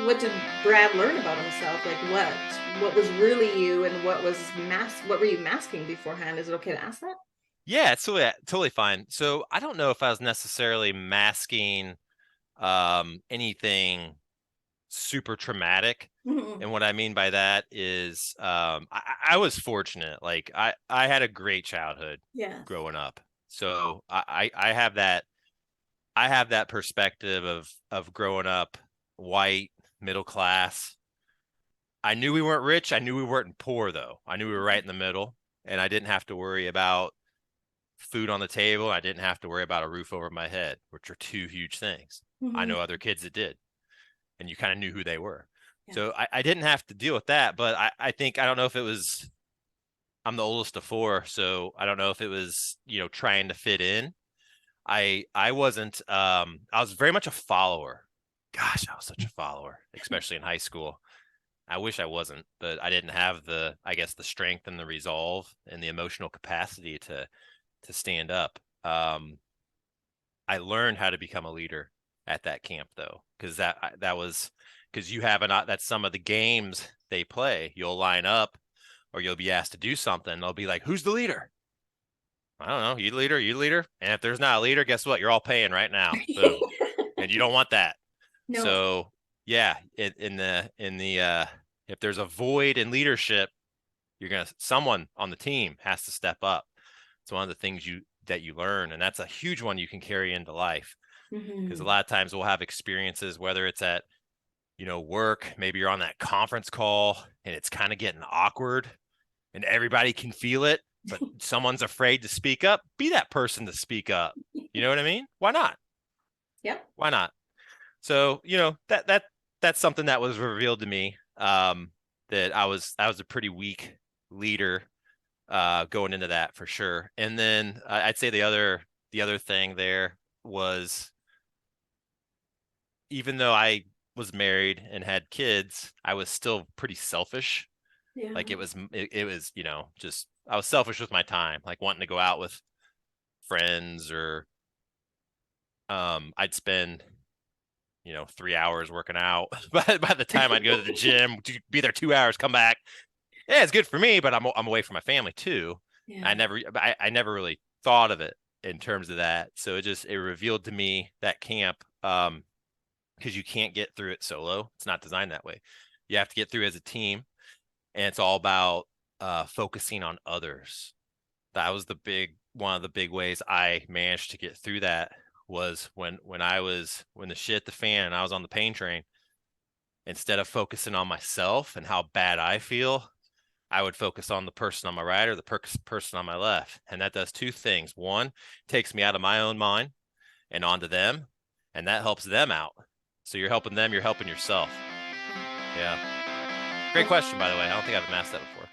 what did Brad learn about himself? Like what was really you and what were you masking beforehand? Is it okay to ask that? Yeah, it's totally fine. So I don't know if I was necessarily masking anything super traumatic. Mhm. And what I mean by that is I was fortunate. Like I had a great childhood Yes. growing up. So I have that perspective of growing up white, middle class. I knew we weren't rich. I knew we weren't poor though. I knew we were right in the middle, and I didn't have to worry about food on the table. I didn't have to worry about a roof over my head, which are two huge things. I Mhm. know other kids that did, and you kind of knew who they were. Yes. So I didn't have to deal with that, but I think I don't know if it was I'm the oldest of four, so I don't know if it was, trying to fit in. I wasn't I was very much a follower. Gosh, I was such a follower, especially in high school. I wish I wasn't, but I didn't have I guess the strength and the resolve and the emotional capacity to stand up. I learned how to become a leader at that camp though, because that was because you have that's some of the games they play. You'll line up or you'll be asked to do something. They'll be like, "Who's the leader?" I don't know. You leader, you leader. And if there's not a leader, guess what? You're all paying right now. Boom. And you don't want that. No. So yeah, in the if there's a void in leadership, someone on the team has to step up. It's one of the things you learn, and that's a huge one you can carry into life. Because a Mhm. lot of times we'll have experiences, whether it's at work, maybe you're on that conference call and it's kind of getting awkward and everybody can feel it, but someone's afraid to speak up. Be that person to speak up. You know what I mean? Why not? Yep. Why not? So that's something that was revealed to me, that I was a pretty weak leader going into that for sure. And then I'd say the other thing there was, even though I was married and had kids, I was still pretty selfish. Yeah. Like it was just I was selfish with my time, like wanting to go out with friends, or I'd spend 3 hours working out. But by the time I'd go to the gym, be there 2 hours, come back. Yeah, it's good for me, but I'm away from my family too. Yeah. I never really thought of it in terms of that. So it revealed to me that camp, because you can't get through it solo. It's not designed that way. You have to get through as a team, and it's all about focusing on others. That was the big one of the big ways I managed to get through that, was when the shit hit the fan and I was on the pain train. Instead of focusing on myself and how bad I feel, I would focus on the person on my right or the person on my left. And that does two things. One, takes me out of my own mind and onto them, and that helps them out. So you're helping them, you're helping yourself. Yeah. Great Well, question, by the way. I don't think I've asked that before.